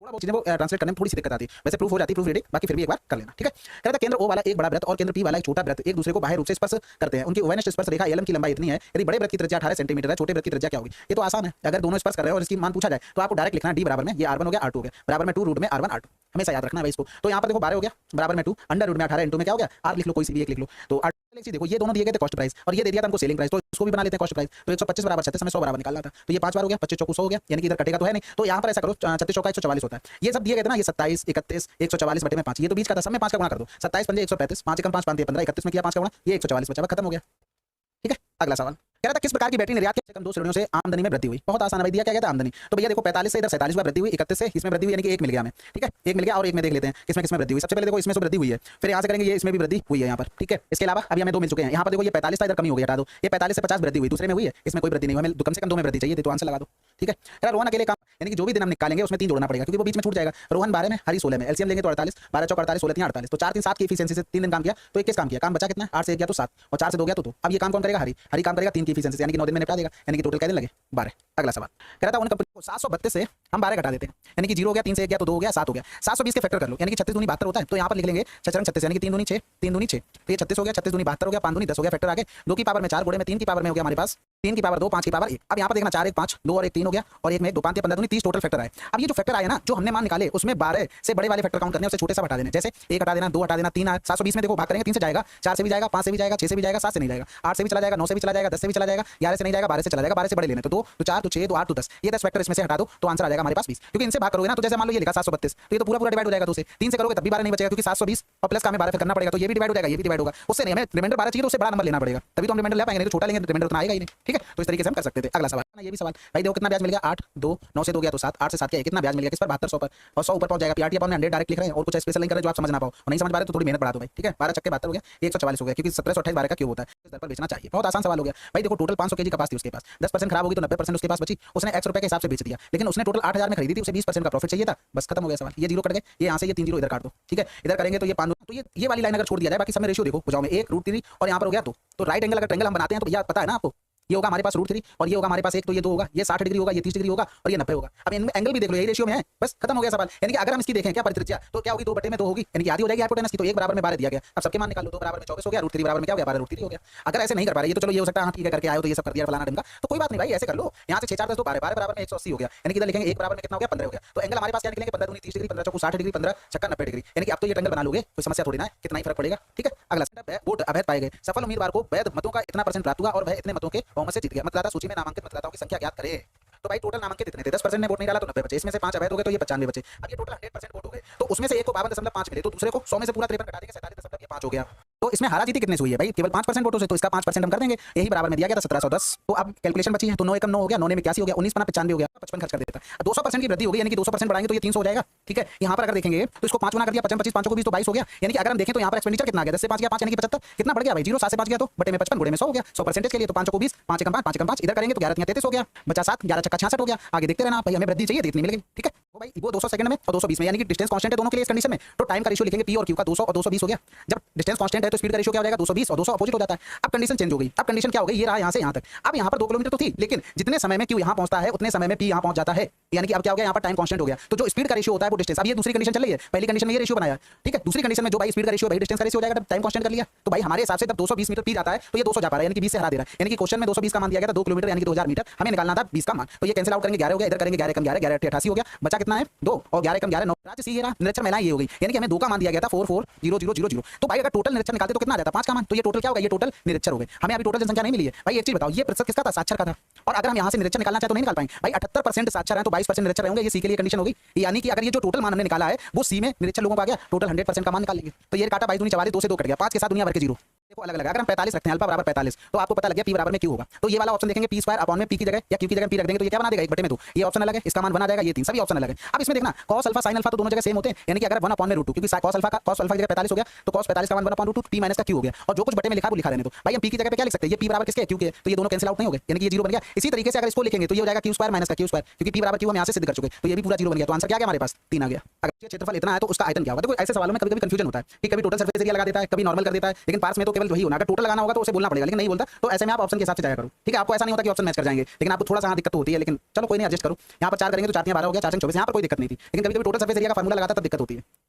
थोड़ा बहुत चीजें को ट्रांसलेट करने में थोड़ी सी दिक्कत आती है, वैसे प्रूफ हो जाती है, प्रूफ रीडिंग, बाकी फिर भी एक बार कर लेना, ठीक है। कहता है केंद्र ओ वाला एक बड़ा वृत्त और केंद्र पी वाला एक छोटा वृत्त एक दूसरे को बाह्य रूप से स्पर्श करते हैं, उनकी ओवेनिष्ठ स्पर्श रेखा एलएम की लंबाई इतनी है, यदि बड़े वृत्त की त्रिज्या 18 सेंटीमीटर है, छोटे वृत्त की त्रिज्या क्या होगी। ये तो आसान है, अगर दोनों स्पर्श कर रहे हैं और इसकी मान पूछा जाए तो आपको डायरेक्ट लिखना है डी बराबर में ये r1 हो गया r2 हो गया बराबर में 2 रूट में r1 r2, हमेशा याद रखना है भाई इसको। तो यहाँ पर देखो 12 हो गया बराबर में 2 अंडर रूट में 18 इंटू में क्या हो गया r लिख लो, कोई सी भी एक लिख लो। तो देखो ये दोनों दिए गए थे कॉस्ट प्राइस और ये दे दिया था हमको सेलिंग प्राइस, तो इसको भी बना लेते हैं कॉस्ट प्राइस। तो 125 बराबर 36 हमें 100 बराबर निकालना था, तो ये 5 बार हो गया 25 चौको 100 हो गया, यानी कि इधर कटेगा तो है नहीं। तो यहाँ पर ऐसा करो 36 चौका 144 होता है, ये सब दिए गए थे ना, ये 27 31 144 बटे में 5, ये तो बीच का था, सब में 5 का गुणा कर दो, 27 पंजे 135 5 एकम 5 5 15 31 में किया 5 का गुणा, ये 144 बचा, खत्म हो गया, ठीक है। अगला सवाल कह रहा था किस प्रकार की बैटरी निर्यात के कम 2 श्रेणियों से आमदनी में वृद्धि हुई। बहुत आसान है भाई, दिया क्या कहता है आमदनी। तो भैया देखो 45 से इधर 47 में वृद्धि हुई, 31 से इसमें वृद्धि हुई, यानी कि एक मिल गया हमें, ठीक है, एक मिल गया और एक में देख लेते हैं किसमें किसमें वृद्धि हुई। सबसे पहले देखो इसमें से वृद्धि हुई है, फिर यहाँ से करेंगे ये इसमें भी वृद्धि हुई है यहाँ पर, ठीक है। इसके अलावा अभी हमें 2 मिल चुके हैं, यहाँ पर देखो ये 45 था इधर कमी हो गया, हटा दो, ये 45 से 50 वृद्धि हुई, दूसरे में हुई है, इसमें कोई वृद्धि नहीं हुई, हमें कम से कम 2 में वृद्धि चाहिए, तो आंसर लगा दो, ठीक है। यार रोहन अकेले काम, यानी कि जो भी दिन हम निकालेंगे उसमें 3 जोड़ना पड़ेगा क्योंकि वो बीच में छूट जाएगा। रोहन 12 में, हरी 16 में, एलसीएम लेंगे तो 48 12 चौक 48 16 3 48, तो 4 3 7 की एफिशिएंसी से 3 दिन काम किया तो 21 काम किया, काम बचा कितना 8 से 1 गया तो 7 और 4 से 2 गया तो 2। अब ये काम कौन करेगा, हरी, हरी काम करेगा 3 की एफिशिएंसी से, यानी कि 9 दिन में निपटा देगा, यानी कि टोटल कितने लगे 12। अगला सवाल कह रहा था उन कंपनी को 732 से हम 12 घटा देते हैं, यानी कि 0 हो गया 3 से 1 गया तो 2 हो गया 7 हो गया, 720 के फैक्टर कर लो, यानी कि 36 दूनी 72 होता है, तो यहाँ पर लिख लेंगे 6 36 यानी कि 3 दूनी 6 3 दूनी 6, तो ये 36 हो गया, 36 दूनी 72 हो गया, 5 दूनी 10 हो गया, फैक्टर आगे 2 की पावर में 4 गुणे में 3 की पावर में हो गया हमारे पास 3 की पावर 2 5 की पावर 1। अब यहाँ पर देखना 4 1 5 2 और 1 3 हो गया और 1 में 2 5 15 दूनी 30 टोटल फैक्टर आए। अब ये जो फैक्टर आया ना, जो हमने मान निकाले उसमें 12 से बड़े वाले फैक्टर काउंट करने, उससे छोटे से हटा देने, जैसे 1 हटा देना 2 हटा देना 3 720 में देखो भाग करेंगे 3 से जाएगा 4 से भी जाएगा 5 से भी जाएगा 6 से भी जाएगा 7 से नहीं जाएगा 8 से भी चला जाएगा 9 से भी चला जाएगा 10 से भी चला जाएगा 11 से नहीं जाएगा 12 से चला जाएगा 12 से बड़े लेने, तो 2 तो 4 तो 6 तो 8 तो 10, ये 10 फैक्टर इसमें से हटा दो तो आंसर आ जाएगा हमारे पास 20, क्योंकि इनसे भाग करोगे ना तो जैसे मान लो ये लिखा 732 तो ये तो पूरा डिवाइड हो जाएगा 2 से, 3 से करोगे तब भी 12 नहीं बचेगा क्योंकि 720 और प्लस का हमें 12 फिर करना पड़ेगा, तो ये भी डिवाइड हो जाएगा ये भी डिवाइड होगा, उससे नहीं हमें रिमाइंडर 12 चाहिए तो उससे बड़ा नंबर लेना पड़ेगा, तभी तो हम रिमाइंडर ले पाएंगे, नहीं तो छोटा लेंगे रिमाइंडर उतना आएगा ही नहीं, ठीक है। तो इस तरीके से हम कर सकते थे। अगला सवाल ना, ये भी सवाल भाई देखो कितना ब्याज मिल गया 8 2 9 से 2 गया तो 7 8 से 7 क्या कितना ब्याज मिल गया किस पर 7200 पर और 100 ऊपर पहुंच जाएगा, पीआरटी अपॉन 100 डायरेक्ट लिख रहे हैं और कुछ स्पेशल नहीं कर रहे जो आप समझ ना पाओ और नहीं समझ पा रहे तो थोड़ी मेहनत बढ़ा दो भाई, ठीक है। 12 चक्के 72 हो गया 144 हो गया क्योंकि 1728 12 का क्यूब होता है, इस दर पर बेचना चाहिए। बहुत आसान सवाल हो गया भाई, देखो टोटल 500 केजी कपास थी उसके पास, 10% खराब होगी तो 90% उसके पास बची, उसने x रुपए के हिसाब से बेच दिया, लेकिन उसने टोटल 8000 में खरीदी थी, उसे 20% का प्रॉफिट चाहिए था, बस खत्म हो गया सवाल। ये 0 कट गए, ये यहाँ से ये 3 0 इधर काट दो, ठीक है। इधर करेंगे तो ये 5 तो ये वाली लाइन अगर छोड़ दिया जाए बाकी सब में रेशियो देखो भुजाओं में 1 √3 और यहाँ पर हो गया तो राइट एंगल अगर ट्रायंगल हम बनाते हैं तो भैया पता है ना आपको, ये होगा हमारे पास √3 और ये होगा हमारे पास 1 तो ये 2 होगा, ये 60 डिग्री होगा, ये 30 डिग्री होगा और ये 90 होगा। अब इनमें एंगल भी देख लो यही रेशियो में है, बस खत्म हो गया सवाल। यानी कि अगर हम इसकी देखें क्या परित्रिज्या तो क्या होगी 2 बटे में 2 होगी, यानी कि आधी हो जाएगी हाइपोटेनस की, तो 1 बराबर में 12 दिया गया, अब सबके मान निकाल लो, 2 बराबर में 24 हो गया, √3 बराबर में क्या हो गया 12 √3 हो गया। अगर ऐसे नहीं कर पा रहे ये तो चलो ये हो सकता है हाँ ठीक है करके आए हो तो ये सब कर दिया फलाना ढंग का, तो कोई बात नहीं भाई ऐसे कर लो, यहाँ से 6 4 10 तो 12 बराबर में 180 हो गया, यानी कि इधर लिखेंगे 1 बराबर में कितना हो गया 15 हो गया, तो एंगल हमारे पास क्या निकलेंगे 15 दूनी 30 डिग्री 15 चौको 60 डिग्री 15 छक्का 90 डिग्री, यानी कि अब तो ये ट्रायंगल बना लोगे कोई समस्या थोड़ी ना है, कितना ही फर्क पड़ेगा, ठीक है। अगला वोट अवैध पाए गए, सफल उम्मीदवार को वैध मतों का इतना % प्राप्त हुआ और वह इतने मतों के बहुमत से जीत गया, मतदाता सूची में नामांकित मतदाताओं की संख्या ज्ञात करे। तो भाई टोटल नामांकित इतने थे, 10% ने वोट नहीं डाला तो 90 बचे, इसमें से 5 अवैध हो गए तो ये 95 बचे। अब ये टोटल 100% वोट हो गए तो उसमें से एक को 52.5 मिले तो दूसरे को 100 में से पूरा 53 घटा देंगे 47.5 हो गया। तो इसमें हारा जीती कितने से हुई है भाई, केवल 5% वोटों से, तो इसका 5% हम कर देंगे, यही बराबर में दिया गया था 1710। तो अब कैलकुलेशन बची है तो 9 एकम 9 हो गया, 9 ने 81 हो गया, 19 पना 95 हो गया, 55 खर्च कर देता है। 200% की वृद्धि हो गई, यानी कि 200% बढ़ाएंगे तो ये 300 हो जाएगा, ठीक है। यहाँ पर अगर देखेंगे तो इसको 5 गुना कर दिया 55 25 5 को 20 तो 22 हो गया, यानी कि अगर हम देखें तो यहाँ पर एक्सपेंडिचर कितना आ गया 10 से 5 गया 5 यानी कि 75 कितना बढ़ गया भाई 0 7 से 5 गया तो बटे में 55 गुणे में 100 हो गया, 100% के लिए तो 5 को 20 5 एकम 5 5 एकम 5 इधर करेंगे तो 11 33 हो गया, बचा 7 11 चक्का 66 हो गया। आगे देखते रहना भाई, हमें वृद्धि चाहिए थी इतनी मिल गई, ठीक है। वो भाई वो 200 सेकंड में और 220 में, यानी कि डिस्टेंस कांस्टेंट है दोनों के लिए इस कंडीशन में, तो टाइम का रेशियो लिखेंगे p और q का 200 और 220 हो गया। जब डिस्टेंस कांस्टेंट है तो स्पीड का रेशियो क्या हो जाएगा 220 और 200 अपोजिट हो जाता है। अब कंडीशन चेंज हो गई, अब कंडीशन क्या हो गई, ये रहा यहाँ से यहाँ तक, अब यहाँ पर 2 किलोमीटर तो थी लेकिन जितने समय में q यहाँ पहुंचता है उतने समय में p यहाँ पहुंच जाता है, यानी कि अब क्या हो गया यहाँ पर टाइम कांस्टेंट हो गया, तो जो स्पीड का रेशियो होता है वो डिस्टेंस। अब ये दूसरी कंडीशन चल रही है, पहली कंडीशन में ये रेशियो बनाया, ठीक है, दूसरी कंडीशन में जो भाई स्पीड का रेशियो भाई डिस्टेंस का रेशियो हो जाएगा, टाइम कांस्टेंट कर लिया, तो भाई हमारे हिसाब से जब 220 मीटर p जाता है तो ये 200 जा पा रहा है, यानी कि 20 से हरा दे रहा है, यानी कि क्वेश्चन में 220 का मान दिया गया था 2 किलोमीटर यानी कि 2000 मीटर, हमें निकालना था 20 का मान, तो ये कैंसिल आउट करेंगे 11 हो गया, इधर करेंगे 11 कम 11 11 88 हो गया, बचा कितना है 2 और 11 कम 11 9। राज्य सी रहा निरक्षर महिलाएं ये हो गई, यानी कि हमें 2 का मान दिया गया था 44000, तो भाई अगर टोटल निरक्षर निकालते तो कितना आ जाता 5 का मान, तो ये टोटल क्या होगा ये टोटल निरक्षर हो गए। हमें अभी टोटल जनसंख्या नहीं मिली है भाई, एक चीज बताओ ये प्रतिशत किसका था साक्षर का था, और अगर हम यहाँ से निरक्षर निकालना चाहे तो नहीं निकाल पाएंगे भाई, 78% साक्षर है तो 22% निरक्षर होंगे, ये सी के लिए कंडीशन होगी, यानी कि अगर ये जो टोटल मान हमने निकाला है वो सी में निरक्षर लोगों का आ गया, टोटल 100% का मान निकालेंगे, तो ये काटा 22 दूनी 44 2 से 2 कट गया, 5 के साथ दुनिया भर के 0 देखो अलग अलग। अगर हम 45 रखते हैं अल्फा बराबर 45 तो आपको पता लग गया p बराबर में q होगा, तो ये वाला ऑप्शन देखेंगे p स्क्वायर अपॉन में p की जगह या q की जगह p रख देंगे तो ये क्या बना देगा 1 बटे में 2, ये ऑप्शन अलग है, इसका मान बना जाएगा, ये 3 सभी ऑप्शन अलग है। अब इसमें देखना cos अल्फा sin अल्फा तो दोनों जगह सेम होते हैं, यानी कि अगर 1 अपॉन में √2 क्योंकि cos अल्फा की जगह 45 हो गया तो cos 45 का मान 1 अपॉन √2 p माइनस का q हो गया, और जो कुछ बटे में लिखा वो लिखा रहने दो भाई। हम p की जगह पे क्या लिख सकते हैं, ये p बराबर किसके q के, तो ये दोनों कैंसिल आउट नहीं हो गए, यानी कि ये 0 बन गया। इसी तरीके से अगर इसको लिखेंगे तो ये हो जाएगा q स्क्वायर माइनस का q स्क्वायर, क्योंकि p बराबर q हम यहाँ से सिद्ध कर चुके, तो ये भी पूरा 0 बन गया, तो आंसर क्या आ गया हमारे पास 3 आ गया। अगर क्षेत्रफल इतना है तो उसका आयतन क्या होगा। देखो ऐसे सवालों में कभी-कभी कंफ्यूजन होता है कि कभी टोटल सरफेस एरिया लगा देता है, कभी नॉर्मल कर देता है, लेकिन पार्स में तो टेबल वही होना, अगर टोटल लगाना होगा तो उसे बोलना पड़ेगा, लेकिन नहीं बोलता तो ऐसे में आप ऑप्शन के हिसाब से जाया करो, ठीक है। आपको ऐसा नहीं होता कि ऑप्शन मैच कर जाएंगे, लेकिन आपको थोड़ा सा दिक्कत तो होती है, लेकिन चलो कोई नहीं, एडजस्ट करो। यहाँ पर 4 करेंगे तो 4 12 हो गया, 4 24, यहाँ पर कोई दिक्कत नहीं थी, लेकिन कभी कभी टोटल सरफेस एरिया का फार्मूला लगाता तब दिक्कत होती है,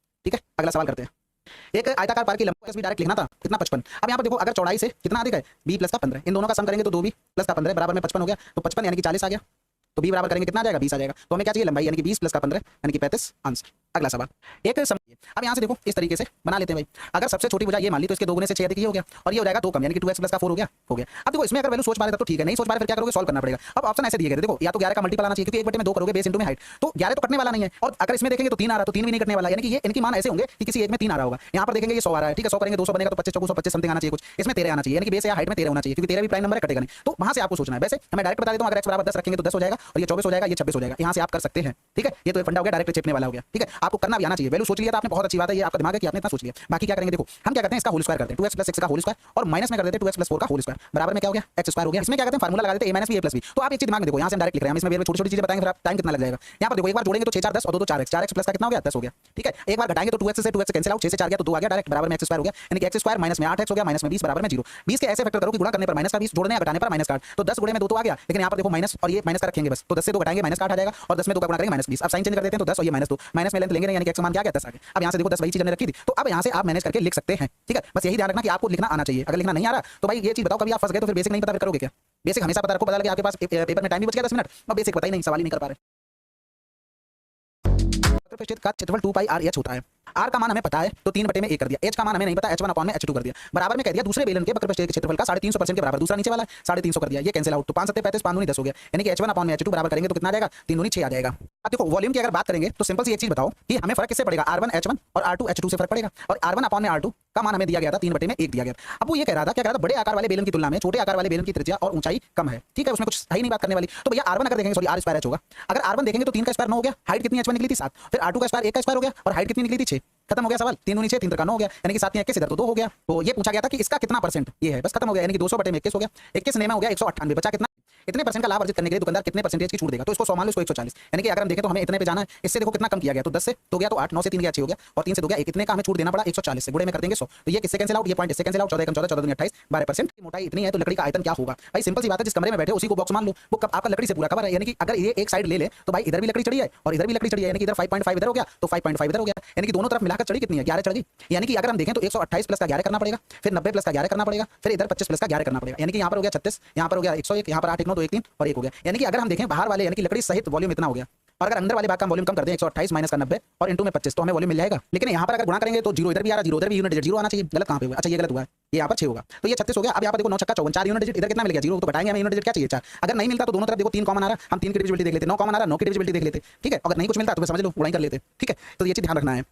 ठीक है। अगला सवाल करते हैं। एक आयताकार पार्क की लंबाई भी डायरेक्ट लिखना था, कितना 55। अब यहाँ पर देखो अगर चौड़ाई से कितना अधिक है, b प्लस का 15, इन दोनों का सम करेंगे तो 2b प्लस का 15 बराबर में 55 हो गया, तो 55 यानी कि 40 आ गया, तो b बराबर करेंगे कितना आ जाएगा, 20 आ जाएगा। तो हमें क्या चाहिए, लंबाई यानी कि 20 प्लस का 15 यानी कि 35 आंसर। अगला सवाल एक समझिए, अब यहाँ से देखो इस तरीके से बना लेते हैं भाई। अगर सबसे छोटी भुजा ये मान ली तो इसके 2 गुने से 6 अधिक ये हो गया, और ये हो जाएगा 2 कम यानी कि 2x प्लस का 4 हो गया। अब देखो इसमें अगर वैल्यू सोच पा रहे तो ठीक है, नहीं सोच पा रहे फिर क्या करोगे, सॉल्व करना पड़ेगा। अब ऑप्शन ऐसे दिए गए, देखो या तो 11 का मल्टीपल आना चाहिए, क्योंकि 1 बटे में 2 करोगे बेस इंटू में हाइट, तो 11 तो कटने वाला नहीं है, और अगर इसमें देखेंगे तो 3 आ रहा, तो 3 भी नहीं कटने वाला, यानी कि ये इनकी मान ऐसे होंगे कि किसी एक में 3 आ रहा होगा। यहाँ पर देखेंगे ये 100 आ रहा है, ठीक है, 100 करेंगे 200 बनेगा, तो 25 4 25 समथिंग आना चाहिए, कुछ इसमें 13 आना चाहिए, यानी कि बेस या हाइट में 13 होना चाहिए, क्योंकि 13 भी प्राइम नंबर है, कटेगा नहीं। तो वहां से आपको सोचना है। वैसे मैं डायरेक्ट बता देता हूं, अगर x बराबर 10 रखेंगे तो 10 हो जाएगा, और ये 24 हो जाएगा, ये 26 हो जाएगा, यहाँ से आप कर सकते हैं, ठीक है। ये तो फंडा हो गया, डायरेक्ट चेपने वाला हो गया, ठीक है। आपको करना भी आना चाहिए, वैल्यू सोच लिया तो आपने, बहुत अच्छी बात है, ये आपका दिमाग है कि आपने इतना सोच लिया। बाकी क्या करेंगे, देखो हम क्या करते हैं, इसका होल स्क्वायर करते हैं, 2x प्लस 6 का होल स्क्वायर, और माइनस में कर देते हैं 2x प्लस 4 का होल स्क्वायर, बराबर में क्या हो गया, x स्क्वायर हो गया। इसमें क्या करते हैं, फार्मूला लगा देते हैं a minus b a plus b। तो आप एक चीज दिमाग में देखो, यहाँ से हम डायरेक्ट लिख रहे हैं, हम इसमें छोटी छोटी चीजें बताएंगे, फिर टाइम कितना लग जाएगा। यहाँ पर देखो एक बार जोड़ेंगे तो 6 4 10 और 2 2 4x, 4x प्लस का कितना हो गया, 10 हो गया, ठीक है। एक बार घटाएंगे तो 2x से 2x कैंसिल आउट, 6 से 4 गया तो 2 आ गया डायरेक्ट, बराबर में x स्क्वायर हो गया, यानी कि x स्क्वायर माइनस में 8x हो गया, माइनस में 20 बराबर में 0। 20 के ऐसे फैक्टर करो कि गुणा करने पर माइनस का 20, जोड़ने या घटाने पर माइनस का 8, तो 10 गुणे में 2 तो आ गया, लेकिन यहाँ पर देखो माइनस और ये माइनस का रखेंगे बस, तो 10 से 2 घटाएंगे माइनस का 8 आ जाएगा, और 10 में 2 का गुणा करेंगे माइनस 20। अब साइन चेंज कर देते हैं तो 10 और ये माइनस 2, माइनस में लेंथ लेंगे नहीं, यानी कि x का मान क्या आ गया 10 आ गया। अब यहाँ से देखो 10 वही चीज हमने रखी थी, तो अब यहाँ से आप मैनेज करके लिख सकते हैं, ठीक है। बस यही ध्यान रखना कि आपको लिखना आना चाहिए, अगर लिखना नहीं आ रहा तो भाई ये चीज बताओ, कभी आप फंस गए तो फिर बेसिक नहीं पता फिर करोगे क्या। बेसिक हमेशा पता रखो, बता लगे आपके पास पेपर में टाइम भी बच गया 10 मिनट, और बेसिक पता ही नहीं, सवाल ही नहीं कर पा रहे। का क्षेत्रफल 2 पाई r h होता है। r का मान हमें पता है तो 3 बटे में 1 कर दिया, h का मान हमें नहीं पता, h1 अपॉन में h2 कर दिया, बराबर में कह दिया दूसरे बेलन के वक्र के क्षेत्रफल का 350% के बराबर, दूसरा नीचे वाला 350 कर दिया, ये कैंसिल आउट, तो 5 7 35 5 दूनी 10 हो गया, यानी कि h1 अपॉन में h2 बराबर करेंगे तो कितना आ जाएगा, 3 दूनी 6 आ जाएगा। अब देखो वॉल्यूम की अगर बात करेंगे तो सिंपल सी एक चीज बताओ कि हमें फर्क किससे पड़ेगा, r1 h1 और r2 h2 से फर्क पड़ेगा, और r1 अपॉन में r2 का मान हमें दिया गया था 3 बटे में 1 दिया गया। अब वो ये कह रहा था, क्या कह रहा था, बड़े आकार वाले बेलन की तुलना में छोटे आकार वाले बेलन की त्रिज्या और ऊंचाई कम है, ठीक है, उसमें कुछ सही नहीं बात करने वाली। तो भैया r1 अगर देखेंगे, सॉरी r स्क्वायर h होगा, अगर r1 देखेंगे तो 3 का स्क्वायर 9 हो गया, हाइट कितनी h1 निकली थी 7, फिर r2 का स्क्वायर 1 का स्क्वायर हो गया, और हाइट कितनी निकली थी 6, खत्म हो गया सवाल। 3 दूनी 6 3 का 9 हो गया, यानी कि 7 में 21 इधर तो 2 हो गया। तो ये पूछा गया था कि इसका कितना परसेंट ये है, बस खत्म हो गया, यानी कि 200 बटे में 21 हो गया, 21 ने में हो गया 198, बचा कितना, इतने परसेंट का लाभ अर्जित करने के लिए दुकानदार कितने परसेंटेज की छूट देगा, तो इसको 100 मान लो, इसको 140, यानी कि अगर हम देखें तो हमें इतने पे जाना है, इससे देखो कितना कम किया गया, तो 10 से 2 गया तो 8, 9 से 3 गया 6 हो गया, और 3 से 2 गया 1, इतने का हमें छूट देना पड़ा 140 से, गुणे में कर देंगे 100, तो ये किससे कैंसिल आउट, ये पॉइंट इससे कैंसिल आउट, 14 कम 14 14 दूनी 28, 12% की मोटाई इतनी है, तो लकड़ी का आयतन क्या होगा भाई, सिंपल सी बात है, जिस कमरे में बैठे उसी को बॉक्स मान लो, वो आपका लकड़ी से पूरा कवर है, यानी कि अगर ये एक साइड ले ले तो भाई इधर भी लकड़ी चढ़ी है और इधर भी लकड़ी चढ़ी है, यानी कि इधर 5.5 इधर हो गया तो 5.5 इधर हो गया, यानी कि दोनों तरफ मिलाकर चढ़ी कितनी है, 11 चढ़ गई। यानी कि अगर हम देखें तो 128 प्लस का 11 करना पड़ेगा, फिर 90 प्लस का 11 करना पड़ेगा, फिर इधर 25 प्लस का 11 करना पड़ेगा, यानी कि यहाँ पर हो गया 36, यहाँ पर हो गया 101, यहाँ पर 8 1 9 2 1 3 और 1 हो गया, यानी कि अगर हम देखें बाहर वाले यानी कि लकड़ी सहित वॉल्यूम इतना हो गया, और अगर अंदर वाले भाग का वॉल्यूम कम कर दें 128 माइनस का 90 और इनटू में 25 तो हमें वॉल्यूम मिल जाएगा। लेकिन यहाँ पर अगर गुणा करेंगे तो 0 इधर भी आ रहा, 0 इधर भी, यूनिट डिजिट 0 आना चाहिए, गलत कहाँ पे हुआ, अच्छा ये गलत हुआ है, ये यहाँ पर 6 होगा, तो ये 36 हो गया। अब यहाँ पर देखो 9 छक्का 54, 4 यूनिट डिजिट इधर कितना मिल गया 0, तो घटाएंगे हमें यूनिट डिजिट क्या चाहिए 4, अगर नहीं मिलता तो दोनों तरफ देखो 3 कॉमन आ रहा, हम 3 की डिविजिबिलिटी देख लेते, 9 कॉमन आ रहा 9 की डिविजिबिलिटी देख लेते, ठीक है, अगर नहीं कुछ मिलता तो फिर समझ लो उड़ाई कर लेते, ठीक है। तो ये चीज ध्यान रखना है।